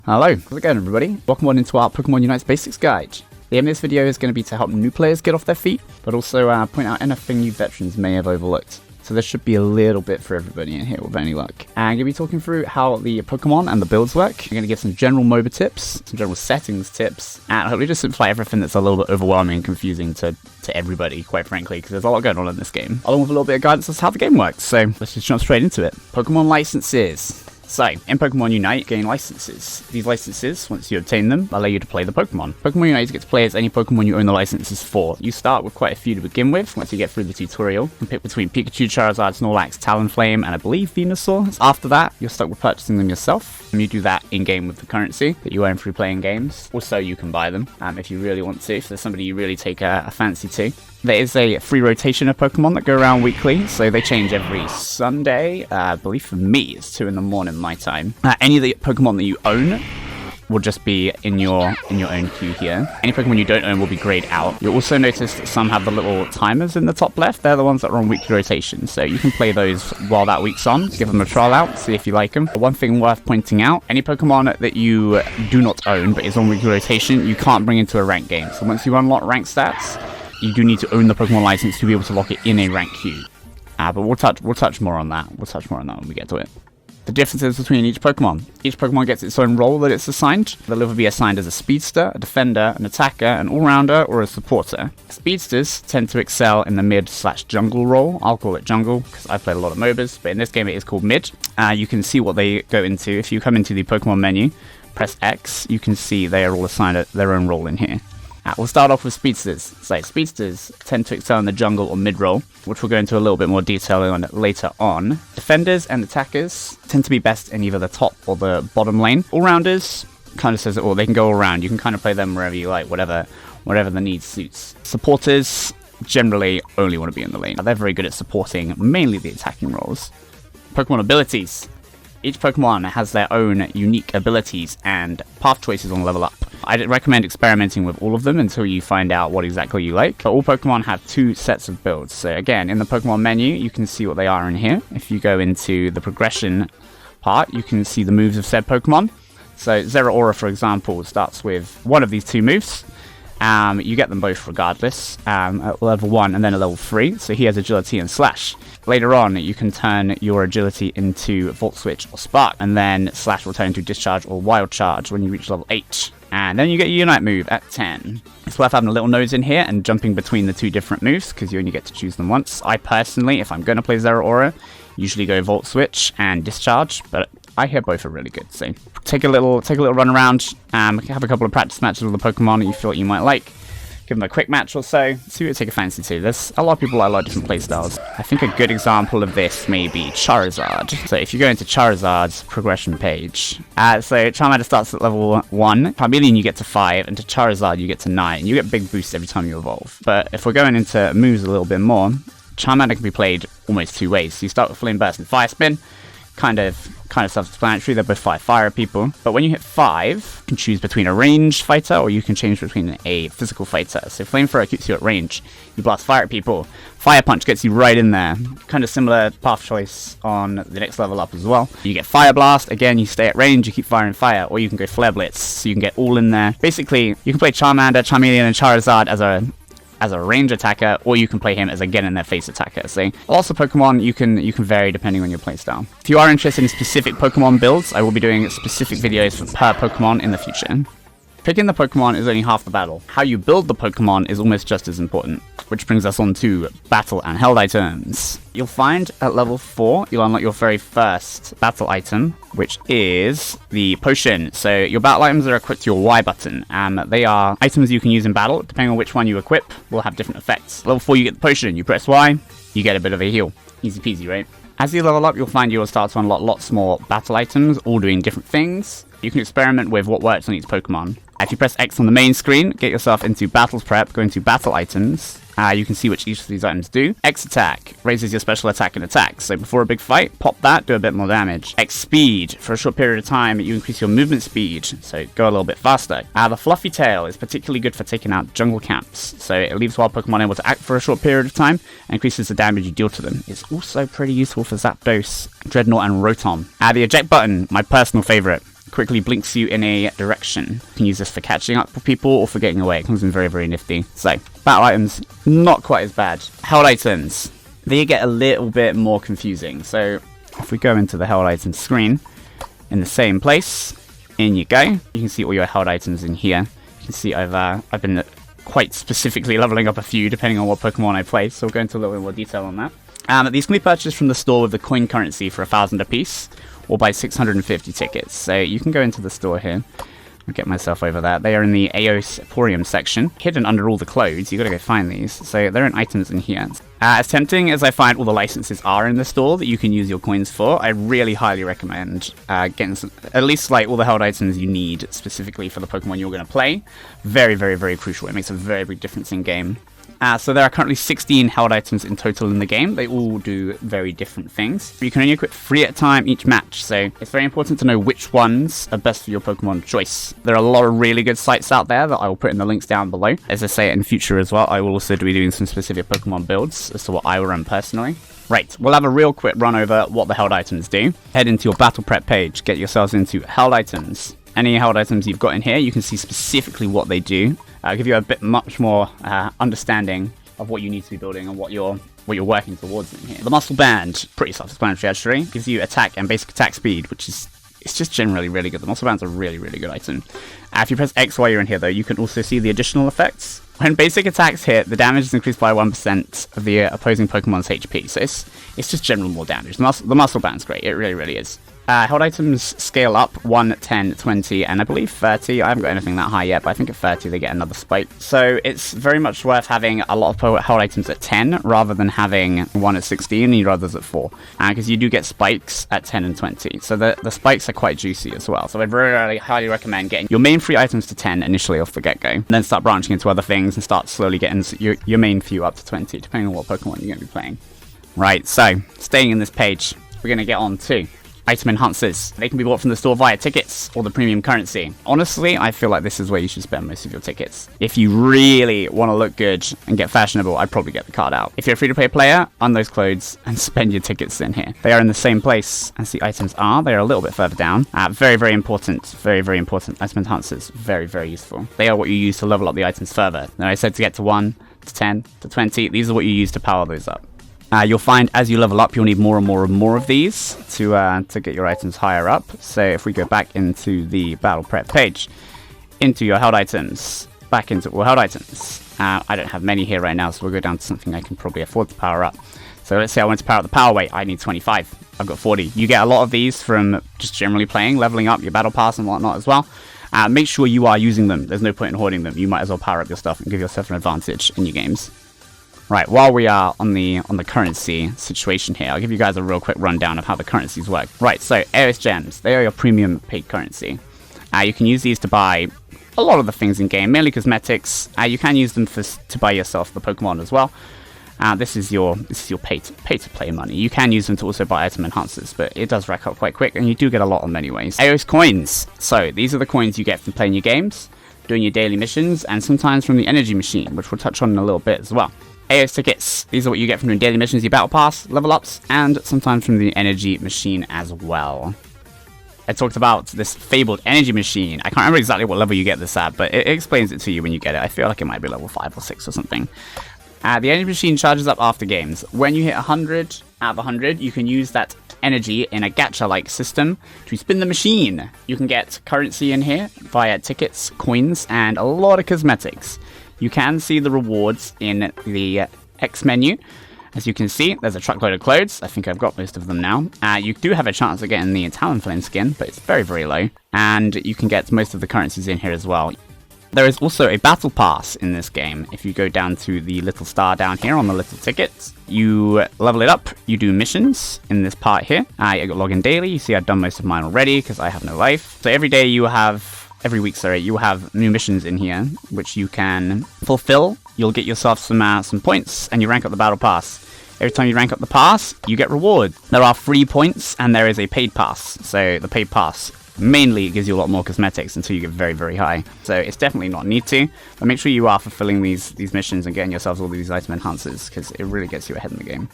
Hello, how's it going everybody? Welcome on into our Pokemon Unite's Basics Guide. The aim of this video is going to be to help new players get off their feet, but also point out anything you veterans may have overlooked. So there should be a little bit for everybody in here with any luck. And I'm going to be talking through how the Pokemon and the builds work. I'm going to give some general MOBA tips, some general settings tips, and hopefully just simplify everything that's a little bit overwhelming and confusing to everybody, quite frankly, because there's a lot going on in this game. Along with a little bit of guidance as to how the game works, so let's just jump straight into it. Pokemon licenses. So, in Pokemon Unite, you gain licenses. These licenses, once you obtain them, allow you to play the Pokemon. Pokemon Unite gets to play as any Pokemon you own the licenses for. You start with quite a few to begin with. Once you get through the tutorial, you can pick between Pikachu, Charizard, Snorlax, Talonflame, and I believe Venusaur. After that, you're stuck with purchasing them yourself. And you do that in-game with the currency that you earn through playing games. Also, you can buy them if you really want to, if there's somebody you really take a fancy to. There is a free rotation of Pokemon that go around weekly, so they change every Sunday. I believe for me, it's 2 in the morning my time. Any of the Pokemon that you own will just be in your own queue here. Any Pokemon you don't own will be grayed out. You'll also notice that some have the little timers in the top left. They're the ones that are on weekly rotation, so you can play those while that week's on. Give them a trial out, see if you like them. One thing worth pointing out, any Pokemon that you do not own but is on weekly rotation, you can't bring into a ranked game. So once you unlock rank stats, you do need to own the Pokemon license to be able to lock it in a rank queue. But we'll touch more on that. We'll touch more on that when we get to it. The differences between each Pokemon. Each Pokemon gets its own role that it's assigned. They'll either be assigned as a speedster, a defender, an attacker, an all-rounder, or a supporter. Speedsters tend to excel in the mid/jungle role. I'll call it jungle because I've played a lot of MOBAs, but in this game it is called mid. You can see what they go into. If you come into the Pokemon menu, press X, you can see they are all assigned their own role in here. We'll start off with speedsters. So speedsters tend to excel in the jungle or mid-role, which we'll go into a little bit more detail on later on. Defenders and attackers tend to be best in either the top or the bottom lane. All-rounders kind of says it all. They can go all around. You can kind of play them wherever you like, whatever the need suits. Supporters generally only want to be in the lane. They're very good at supporting mainly the attacking roles. Pokemon abilities. Each Pokemon has their own unique abilities and path choices on level up. I'd recommend experimenting with all of them until you find out what exactly you like. But all Pokemon have 2 sets of builds. So again, in the Pokemon menu, you can see what they are in here. If you go into the progression part, you can see the moves of said Pokemon. So Zeraora, for example, starts with one of these 2 moves. You get them both regardless, at level 1 and then at level 3, so he has agility and slash. Later on, you can turn your agility into Volt Switch or Spark, and then slash will turn into Discharge or Wild Charge when you reach level 8. And then you get your Unite move at 10. It's worth having a little nose in here and jumping between the 2 different moves, because you only get to choose them once. I personally, if I'm going to play Zeraora, usually go Volt Switch and Discharge, but I hear both are really good, so take a little run around, have a couple of practice matches with the Pokemon that you feel you might like, give them a quick match or so, see what you take a fancy to. There's a lot of people that like different playstyles. I think a good example of this may be Charizard. So if you go into Charizard's progression page, so Charmander starts at level 1, Charmeleon you get to 5, and to Charizard you get to 9. You get big boosts every time you evolve. But if we're going into moves a little bit more, Charmander can be played almost 2 ways. So you start with Flame Burst and Fire Spin, kind of self-explanatory. They're both fire people. But when you hit 5, you can choose between a ranged fighter or you can change between a physical fighter. So Flamethrower keeps you at range. You blast fire at people. Fire Punch gets you right in there. Kind of similar path choice on the next level up as well. You get Fire Blast. Again, you stay at range, you keep firing fire. Or you can go Flare Blitz, so you can get all in there. Basically, you can play Charmander, Charmeleon, and Charizard as a range attacker, or you can play him as a get-in-their-face attacker. So lots of Pokemon you can vary depending on your playstyle. If you are interested in specific Pokemon builds, I will be doing specific videos per Pokemon in the future. Picking the Pokemon is only half the battle. How you build the Pokemon is almost just as important, which brings us on to battle and held items. You'll find at level 4, you'll unlock your very first battle item, which is the potion. So your battle items are equipped to your Y button. They are items you can use in battle. Depending on which one you equip, will have different effects. Level 4, you get the potion. You press Y, you get a bit of a heal. Easy peasy, right? As you level up, you'll find you'll start to unlock lots more battle items, all doing different things. You can experiment with what works on each Pokemon. If you press X on the main screen, get yourself into Battles Prep, go into Battle Items. You can see which each of these items do. X Attack raises your special attack and attack. So before a big fight, pop that, do a bit more damage. X Speed, for a short period of time, you increase your movement speed, so go a little bit faster. The Fluffy Tail is particularly good for taking out jungle camps. So it leaves wild Pokemon able to act for a short period of time, and increases the damage you deal to them. It's also pretty useful for Zapdos, Dreadnought, and Rotom. The Eject button, my personal favorite. quickly blinks you in a direction. You can use this for catching up with people or for getting away. It comes in very, very nifty. So, battle items, not quite as bad. Held items, they get a little bit more confusing. So, if we go into the held items screen, in the same place, in you go. You can see all your held items in here. You can see I've been quite specifically leveling up a few depending on what Pokemon I play, so we'll go into a little bit more detail on that. These can be purchased from the store with the coin currency for 1,000 apiece, or by 650 tickets. So you can go into the store here. I'll get myself over there. They are in the Aos Emporium section, hidden under all the clothes. You gotta go find these. So they're in items in here. As tempting as I find all the licenses are in the store that you can use your coins for, I really highly recommend getting some, at least like all the held items you need specifically for the Pokemon you're gonna play. Very, very, very crucial. It makes a very big difference in game. So there are currently 16 held items in total in the game. They all do very different things. You can only equip 3 at a time each match, so it's very important to know which ones are best for your Pokemon choice. There are a lot of really good sites out there that I will put in the links down below. As I say in future as well, I will also be doing some specific Pokemon builds as to what I will run personally. Right, we'll have a real quick run over what the held items do. Head into your battle prep page, get yourselves into held items. Any held items you've got in here, you can see specifically what they do. I'll give you a bit much more understanding of what you need to be building and what you're working towards in here. The muscle band, pretty self-explanatory actually, gives you attack and basic attack speed, which is it's just generally really good. The muscle band's a really, really good item. If you press X while you're in here though, you can also see the additional effects. When basic attacks hit, the damage is increased by 1% of the opposing Pokemon's HP, so it's just general more damage. The muscle band's great, it really, really is. Held items scale up 1, 10, 20, and I believe 30. I haven't got anything that high yet, but I think at 30 they get another spike. So it's very much worth having a lot of held items at 10 rather than having one at 16 and your others at 4. Because you do get spikes at 10 and 20. So the spikes are quite juicy as well. So I'd really highly recommend getting your main 3 items to 10 initially off the get-go. Then start branching into other things and start slowly getting your main few up to 20, depending on what Pokemon you're going to be playing. Right, so staying in this page, we're going to get on to item enhancers. They can be bought from the store via tickets or the premium currency. Honestly, I feel like this is where you should spend most of your tickets. If you really want to look good and get fashionable, I'd probably get the card out. If you're a free-to-play player, earn those clothes and spend your tickets in here. They are in the same place as the items are. They are a little bit further down. Very, very important. Very, very important. Item enhancers. Very, very useful. They are what you use to level up the items further. Now, I said to get to 1, to 10, to 20. These are what you use to power those up. You'll find as you level up, you'll need more and more and more of these to get your items higher up. So if we go back into the battle prep page, into your held items, back into all held items. I don't have many here right now, so we'll go down to something I can probably afford to power up. So let's say I want to power up the power weight. I need 25. I've got 40. You get a lot of these from just generally playing, leveling up your battle pass and whatnot as well. Make sure you are using them. There's no point in hoarding them. You might as well power up your stuff and give yourself an advantage in your games. Right, while we are on the currency situation here, I'll give you guys a real quick rundown of how the currencies work. Right, so Aos Gems, they are your premium paid currency. You can use these to buy a lot of the things in game, mainly cosmetics. You can use them to buy yourself the Pokemon as well. This is your pay to play money. You can use them to also buy item enhancers, but it does rack up quite quick, and you do get a lot of them anyways. Aos coins. So these are the coins you get from playing your games, doing your daily missions, and sometimes from the energy machine, which we'll touch on in a little bit as well. Aos tickets. These are what you get from doing daily missions, your battle pass, level ups, and sometimes from the energy machine as well. I talked about this fabled energy machine. I can't remember exactly what level you get this at, but it explains it to you when you get it. I feel like it might be level 5 or 6 or something. The energy machine charges up after games. When you hit 100 out of 100, you can use that energy in a gacha-like system to spin the machine. You can get currency in here via tickets, coins, and a lot of cosmetics. You can see the rewards in the X menu. As you can see, there's a truckload of clothes. I think I've got most of them now. You do have a chance of getting the Talonflame skin, but it's very, very low. And you can get most of the currencies in here as well. There is also a battle pass in this game. If you go down to the little star down here on the little tickets, you level it up, you do missions in this part here. You log in daily. You see I've done most of mine already because I have no life. So every week, you have new missions in here, which you can fulfill. You'll get yourself some points, and you rank up the battle pass. Every time you rank up the pass, you get reward. There are free points, and there is a paid pass. So the paid pass mainly gives you a lot more cosmetics until you get very, very high. So it's definitely not need to, but make sure you are fulfilling these missions and getting yourselves all these item enhancers, because it really gets you ahead in the game.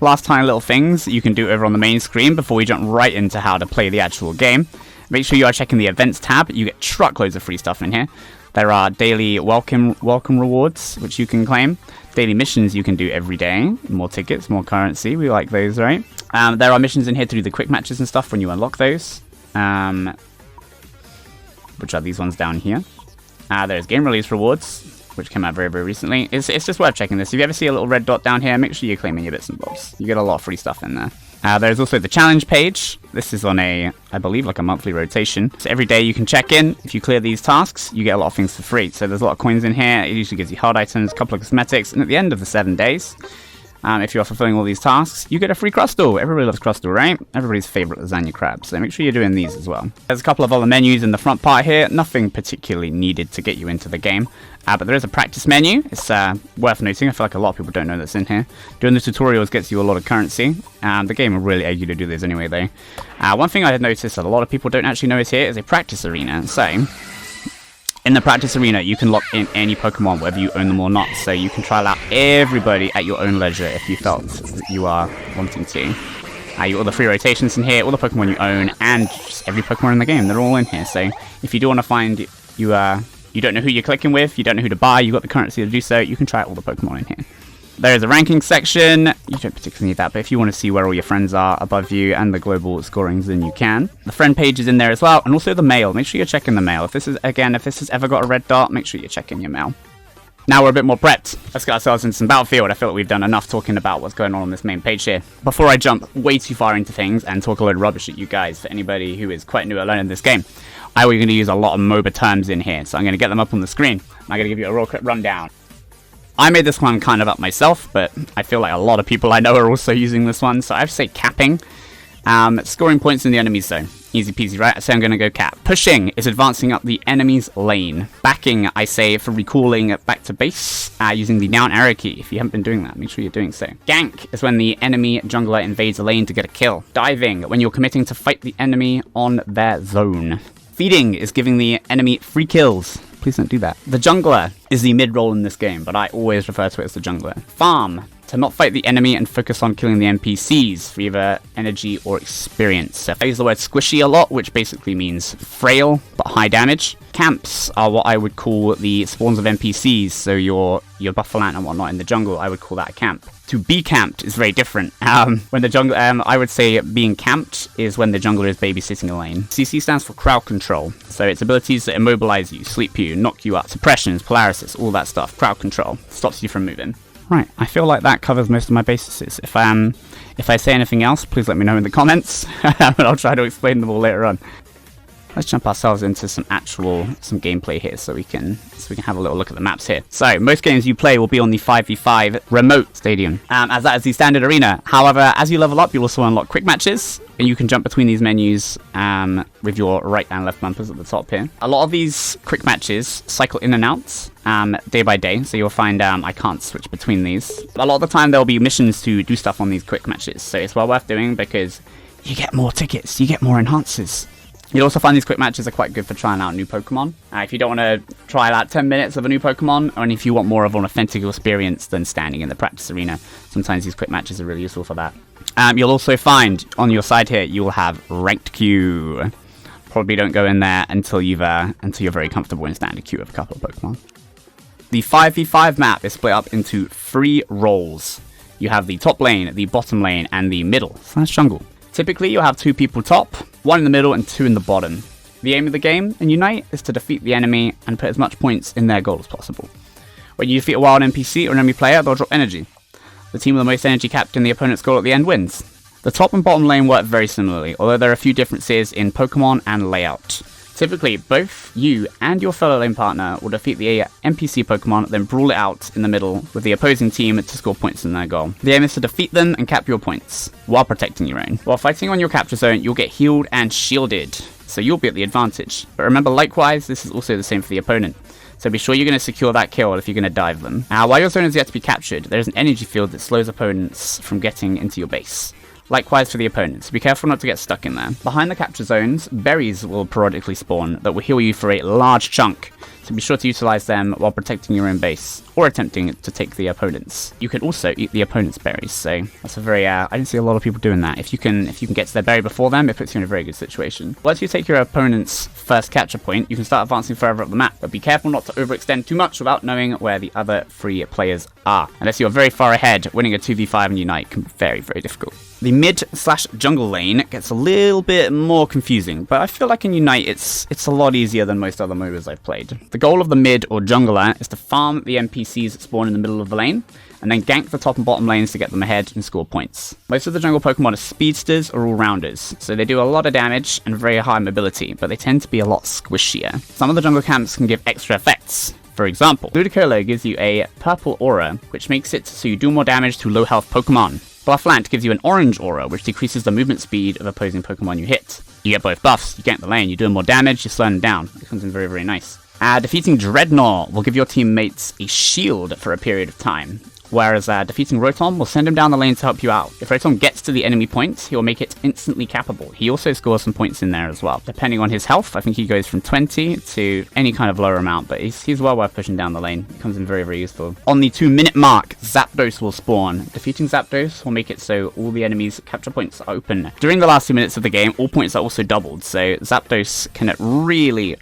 Last tiny little things you can do over on the main screen before we jump right into how to play the actual game. Make sure you are checking the events tab. You get truckloads of free stuff in here. There are daily welcome rewards, which you can claim. Daily missions you can do every day. More tickets, more currency. We like those, right? There are missions in here to do the quick matches and stuff when you unlock those. Which are these ones down here. There's game release rewards, which came out very, very recently. It's just worth checking this. If you ever see a little red dot down here, make sure you're claiming your bits and bobs. You get a lot of free stuff in there. There's also the challenge page. This is on I believe, like a monthly rotation. So every day you can check in. If you clear these tasks, you get a lot of things for free. So there's a lot of coins in here. It usually gives you hard items, a couple of cosmetics, and at the end of the 7 days, if you're fulfilling all these tasks, you get a free crustal. Everybody loves crustal, right? Everybody's favorite lasagna crab. So make sure you're doing these as well. There's a couple of other menus in the front part here. Nothing particularly needed to get you into the game. But there is a practice menu. It's worth noting. I feel like a lot of people don't know that's in here. Doing the tutorials gets you a lot of currency. The game will really egg you to do this anyway, though. One thing I had noticed that a lot of people don't actually know is here is a practice arena. So in the practice arena, you can lock in any Pokemon, whether you own them or not. So you can trial out everybody at your own leisure if you felt that you are wanting to. You got all the free rotations in here, all the Pokemon you own, and just every Pokemon in the game. They're all in here. So if you do want to find you don't know who you're clicking with, you don't know who to buy, you've got the currency to do so, you can try out all the Pokemon in here. There is a ranking section. You don't particularly need that, but if you want to see where all your friends are above you and the global scorings, then you can. The friend page is in there as well, and also the mail. Make sure you're checking the mail. If this has ever got a red dot, make sure you're checking your mail. Now we're a bit more prepped. Let's get ourselves into some Battlefield. I feel like we've done enough talking about what's going on this main page here. Before I jump way too far into things and talk a load of rubbish at you guys, for anybody who is quite new at learning this game, we're going to use a lot of Moba terms in here, so I'm going to get them up on the screen. I'm going to give you a real quick rundown. I made this one kind of up myself, but I feel like a lot of people I know are also using this one, so I have to say capping. Scoring points in the enemy zone. Easy peasy, right? So I'm going to go cap. Pushing is advancing up the enemy's lane. Backing, I say, for recalling back to base using the down arrow key. If you haven't been doing that, make sure you're doing so. Gank is when the enemy jungler invades a lane to get a kill. Diving, when you're committing to fight the enemy on their zone. Feeding is giving the enemy free kills. Please don't do that. The jungler is the mid role in this game, but I always refer to it as the jungler. Farm, to not fight the enemy and focus on killing the NPCs for either energy or experience. So I use the word squishy a lot, which basically means frail but high damage. Camps are what I would call the spawns of NPCs, so your buffalo and whatnot in the jungle, I would call that a camp. To be camped is very different. When the jungle, I would say being camped is when the jungler is babysitting a lane. CC stands for crowd control, so it's abilities that immobilize you, sleep you, knock you up, suppressions, polarisis, all that stuff. Crowd control stops you from moving. Right, I feel like that covers most of my bases. If I say anything else, please let me know in the comments, and I'll try to explain them all later on. Let's jump ourselves into some gameplay here so we can have a little look at the maps here. So, most games you play will be on the 5v5 remote stadium, as that is the standard arena. However, as you level up, you'll also unlock quick matches, and you can jump between these menus with your right and left bumpers at the top here. A lot of these quick matches cycle in and out day by day, so you'll find I can't switch between these. A lot of the time, there'll be missions to do stuff on these quick matches, so it's well worth doing because you get more tickets, you get more enhancers. You'll also find these quick matches are quite good for trying out new Pokemon. If you don't want to try out 10 minutes of a new Pokemon, or if you want more of an authentic experience than standing in the practice arena, sometimes these quick matches are really useful for that. You'll also find, on your side here, you'll have ranked queue. Probably don't go in there until you're very comfortable in standard queue of a couple of Pokemon. The 5v5 map is split up into 3 roles. You have the top lane, the bottom lane, and the middle. So that's jungle. Typically, you'll have 2 people top, 1 in the middle, and 2 in the bottom. The aim of the game in Unite is to defeat the enemy and put as much points in their goal as possible. When you defeat a wild NPC or an enemy player, they'll drop energy. The team with the most energy capped in the opponent's goal at the end wins. The top and bottom lane work very similarly, although there are a few differences in Pokemon and layout. Typically, both you and your fellow lane partner will defeat the NPC Pokemon, then brawl it out in the middle with the opposing team to score points in their goal. The aim is to defeat them and cap your points, while protecting your own. While fighting on your capture zone, you'll get healed and shielded, so you'll be at the advantage. But remember, likewise, this is also the same for the opponent. So be sure you're going to secure that kill if you're going to dive them. While your zone is yet to be captured, there is an energy field that slows opponents from getting into your base. Likewise for the opponents, be careful not to get stuck in there. Behind the capture zones, berries will periodically spawn that will heal you for a large chunk. so be sure to utilize them while protecting your own base, or attempting to take the opponent's. You can also eat the opponent's berries, so that's a very, I didn't see a lot of people doing that. If you can get to their berry before them, it puts you in a very good situation. Once you take your opponent's first capture point, you can start advancing further up the map, but be careful not to overextend too much without knowing where the other 3 players are. Unless you're very far ahead, winning a 2v5 in Unite can be very, very difficult. The mid/jungle lane gets a little bit more confusing, but I feel like in Unite it's a lot easier than most other MOBAs I've played. The goal of the mid or jungler is to farm the NPCs that spawn in the middle of the lane, and then gank the top and bottom lanes to get them ahead and score points. Most of the jungle Pokemon are speedsters or all-rounders, so they do a lot of damage and very high mobility, but they tend to be a lot squishier. Some of the jungle camps can give extra effects. For example, Ludicolo gives you a purple aura, which makes it so you do more damage to low health Pokemon. Bufflant gives you an orange aura, which decreases the movement speed of opposing Pokemon you hit. You get both buffs, you gank the lane, you're doing more damage, you're slowing them down. It comes in very, very nice. Defeating Dreadnought will give your teammates a shield for a period of time, whereas defeating Rotom will send him down the lane to help you out. If Rotom gets to the enemy points, he will make it instantly cappable. He also scores some points in there as well. Depending on his health, I think he goes from 20 to any kind of lower amount, but he's well worth pushing down the lane. It comes in very, very useful. On the 2-minute mark, Zapdos will spawn. Defeating Zapdos will make it so all the enemies' capture points are open. During the last 2 minutes of the game, all points are also doubled, so Zapdos can really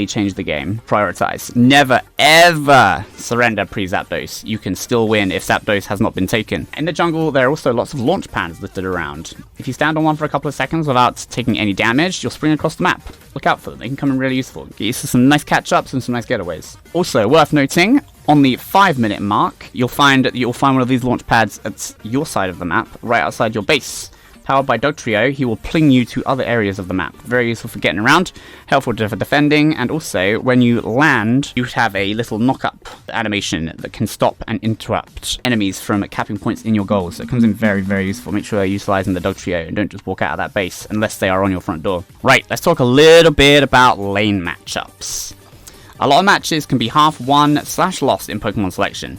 change the game. Prioritize. Never, ever surrender pre-Zapdos. You can still win if Zapdos has not been taken. In the jungle, there are also lots of launch pads littered around. If you stand on one for a couple of seconds without taking any damage, you'll spring across the map. Look out for them. They can come in really useful. Get used to some nice catch-ups and some nice getaways. Also, worth noting, on the 5-minute mark, you'll find one of these launch pads at your side of the map, right outside your base. Powered by Dugtrio, he will ping you to other areas of the map. Very useful for getting around, helpful for defending, and also when you land, you have a little knock-up animation that can stop and interrupt enemies from capping points in your goals. So it comes in very, very useful. Make sure you're utilizing the Dugtrio and don't just walk out of that base unless they are on your front door. Right, let's talk a little bit about lane matchups. A lot of matches can be half won/lost in Pokemon selection.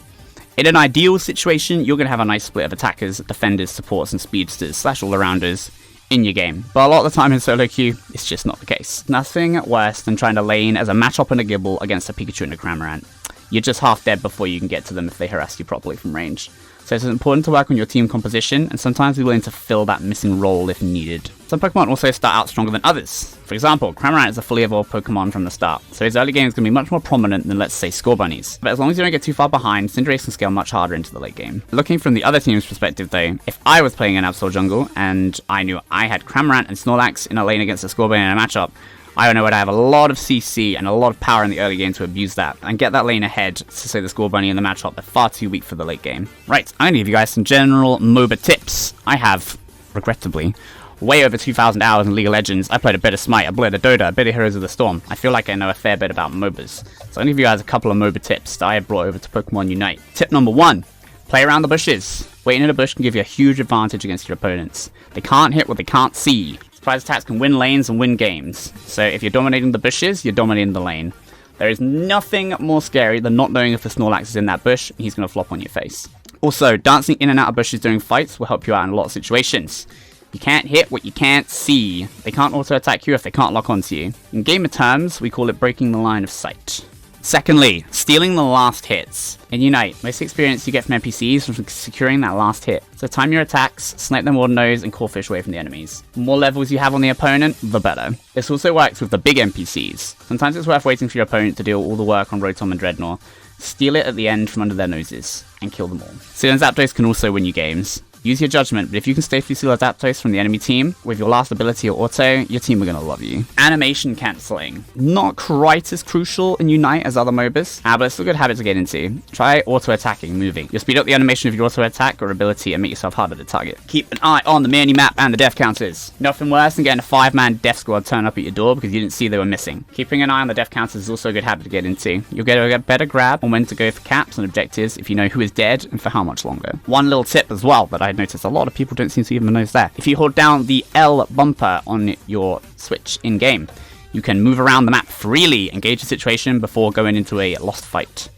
In an ideal situation, you're going to have a nice split of attackers, defenders, supports, and speedsters/all-arounders in your game. But a lot of the time in solo queue, it's just not the case. Nothing worse than trying to lane as a Machop and a Gible against a Pikachu and a Cramorant. You're just half dead before you can get to them if they harass you properly from range. So it's important to work on your team composition, and sometimes be willing to fill that missing role if needed. Some Pokemon also start out stronger than others. For example, Cramorant is a fully evolved Pokemon from the start, so his early game is going to be much more prominent than, let's say, Scorbunnies. But as long as you don't get too far behind, Cinderace can scale much harder into the late game. Looking from the other team's perspective though, if I was playing an Absol jungle, and I knew I had Cramorant and Snorlax in a lane against a Scorbunny in a matchup, I know I'd have a lot of CC and a lot of power in the early game to abuse that, and get that lane ahead to say the Scorbunny and the matchup are far too weak for the late game. Right, I'm going to give you guys some general MOBA tips. I have, regrettably, way over 2,000 hours in League of Legends. I played a bit of Smite, I played a Dota, a bit of Heroes of the Storm. I feel like I know a fair bit about MOBAs. So I'm going to give you guys a couple of MOBA tips that I have brought over to Pokemon Unite. Tip number 1, play around the bushes. Waiting in a bush can give you a huge advantage against your opponents. They can't hit what they can't see. Surprise attacks can win lanes and win games. So if you're dominating the bushes, you're dominating the lane. There is nothing more scary than not knowing if the Snorlax is in that bush and he's going to flop on your face. Also, dancing in and out of bushes during fights will help you out in a lot of situations. You can't hit what you can't see. They can't auto-attack you if they can't lock onto you. In gamer terms, we call it breaking the line of sight. Secondly, stealing the last hits. In Unite, most experience you get from NPCs from securing that last hit. So time your attacks, snipe them all nose, and core fish away from the enemies. The more levels you have on the opponent, the better. This also works with the big NPCs. Sometimes it's worth waiting for your opponent to do all the work on Rotom and Dreadnought. Steal it at the end from under their noses, and kill them all. Stealing Zapdos can also win you games. Use your judgment, but if you can safely steal a Zapdos from the enemy team with your last ability or auto, your team are going to love you. Animation cancelling. Not quite as crucial in Unite as other MOBAs, but it's still a good habit to get into. Try auto-attacking, moving. You'll speed up the animation of your auto-attack or ability and make yourself harder to target. Keep an eye on the mini-map and the death counters. Nothing worse than getting a 5-man death squad turn up at your door because you didn't see they were missing. Keeping an eye on the death counters is also a good habit to get into. You'll get a better grab on when to go for caps and objectives if you know who is dead and for how much longer. One little tip as well that I noticed a lot of people don't seem to even notice that. If you hold down the L bumper on your Switch in-game, you can move around the map freely, engage the situation before going into a lost fight.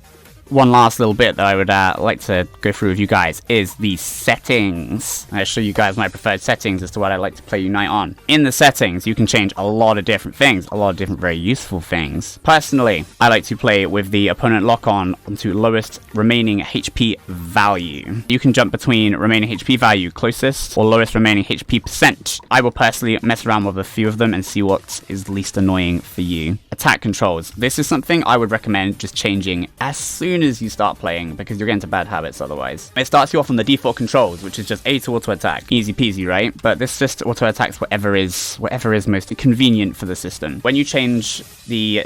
One last little bit that I would like to go through with you guys is the settings. I'll show you guys my preferred settings as to what I like to play Unite on. In the settings, you can change a lot of different things, a lot of different very useful things. Personally, I like to play with the opponent lock-on onto lowest remaining HP value. You can jump between remaining HP value closest or lowest remaining HP percent. I will personally mess around with a few of them and see what is least annoying for you. Attack controls. This is something I would recommend just changing as soon as you start playing, because you're getting into bad habits otherwise. It starts you off on the default controls, which is just A to auto attack. Easy peasy, right? But this just auto attacks whatever is most convenient for the system. When you change the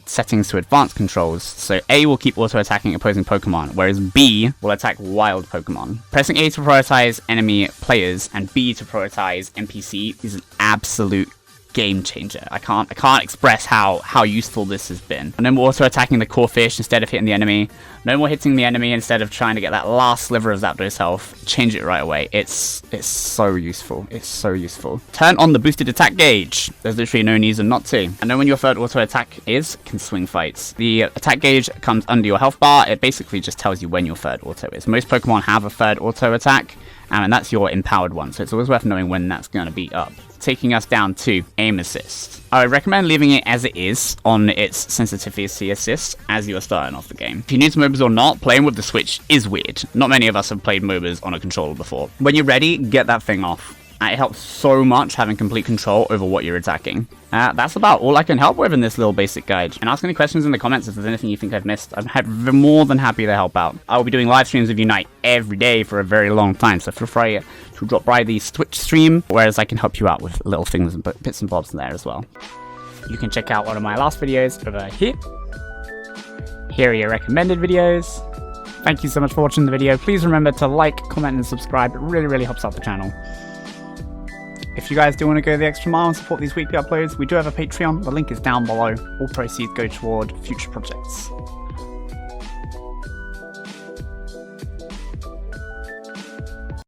settings to advanced controls, so A will keep auto attacking opposing Pokemon, whereas B will attack wild Pokemon. Pressing A to prioritize enemy players and B to prioritize NPC is an absolute game changer. I can't express how useful this has been. No more auto attacking the core fish instead of hitting the enemy. No more hitting the enemy instead of trying to get that last sliver of Zapdos health. Change it right away. It's so useful. It's so useful. Turn on the boosted attack gauge. There's literally no reason not to. And then when your third auto attack can swing fights. The attack gauge comes under your health bar. It basically just tells you when your third auto is. Most Pokemon have a third auto attack, and that's your empowered one, so it's always worth knowing when that's going to be up. Taking us down to aim assist. I would recommend leaving it as it is on its sensitivity assist as you are starting off the game. If you're new to MOBAs or not, playing with the Switch is weird. Not many of us have played MOBAs on a controller before. When you're ready, get that thing off. It helps so much having complete control over what you're attacking. That's about all I can help with in this little basic guide. And ask any questions in the comments if there's anything you think I've missed. I'm more than happy to help out. I will be doing live streams of Unite every day for a very long time, so feel free to drop by the Twitch stream, whereas I can help you out with little things and bits and bobs in there as well. You can check out one of my last videos over here. Here are your recommended videos. Thank you so much for watching the video. Please remember to like, comment, and subscribe. It really helps out the channel. If you guys do want to go the extra mile and support these weekly uploads, we do have a Patreon. The link is down below. All proceeds go toward future projects.